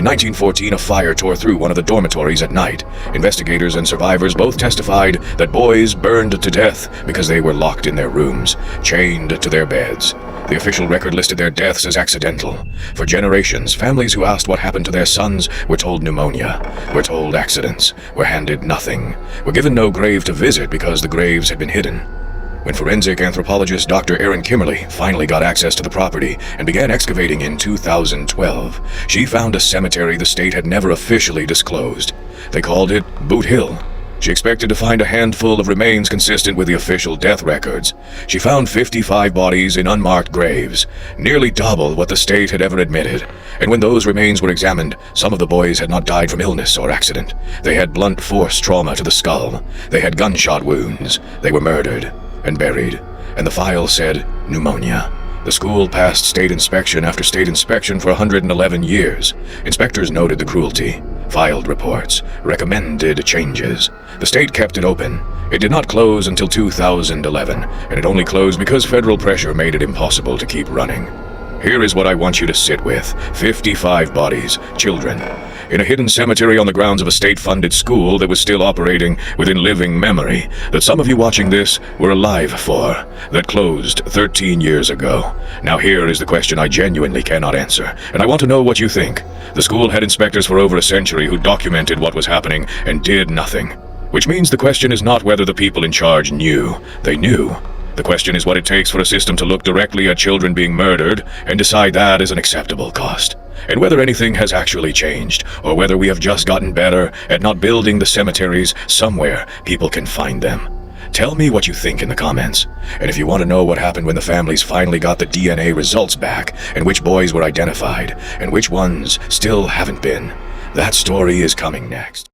In 1914, a fire tore through one of the dormitories at night. Investigators and survivors both testified that boys burned to death because they were locked in their rooms, chained to their beds. The official record listed their deaths as accidental. For generations, families who asked what happened to their sons were told pneumonia, were told accidents, were handed nothing, were given no grave to visit because the graves had been hidden. When forensic anthropologist Dr. Erin Kimmerly finally got access to the property and began excavating in 2012, she found a cemetery the state had never officially disclosed. They called it Boot Hill. She expected to find a handful of remains consistent with the official death records. She found 55 bodies in unmarked graves, nearly double what the state had ever admitted. And when those remains were examined, some of the boys had not died from illness or accident. They had blunt force trauma to the skull. They had gunshot wounds. They were murdered and buried, and the file said pneumonia. The school passed state inspection after state inspection for 111 years. Inspectors noted the cruelty, filed reports, recommended changes. The state kept it open. It did not close until 2011, and it only closed because federal pressure made it impossible to keep running. Here is what I want you to sit with: 55 bodies, children, in a hidden cemetery on the grounds of a state-funded school that was still operating within living memory, that some of you watching this were alive for, that closed 13 years ago. Now here is the question I genuinely cannot answer, and I want to know what you think. The school had inspectors for over a century who documented what was happening and did nothing. Which means the question is not whether the people in charge knew. They knew. The question is what it takes for a system to look directly at children being murdered and decide that is an acceptable cost. And whether anything has actually changed, or whether we have just gotten better at not building the cemeteries somewhere people can find them. Tell me what you think in the comments. And if you want to know what happened when the families finally got the DNA results back, and which boys were identified, and which ones still haven't been, that story is coming next.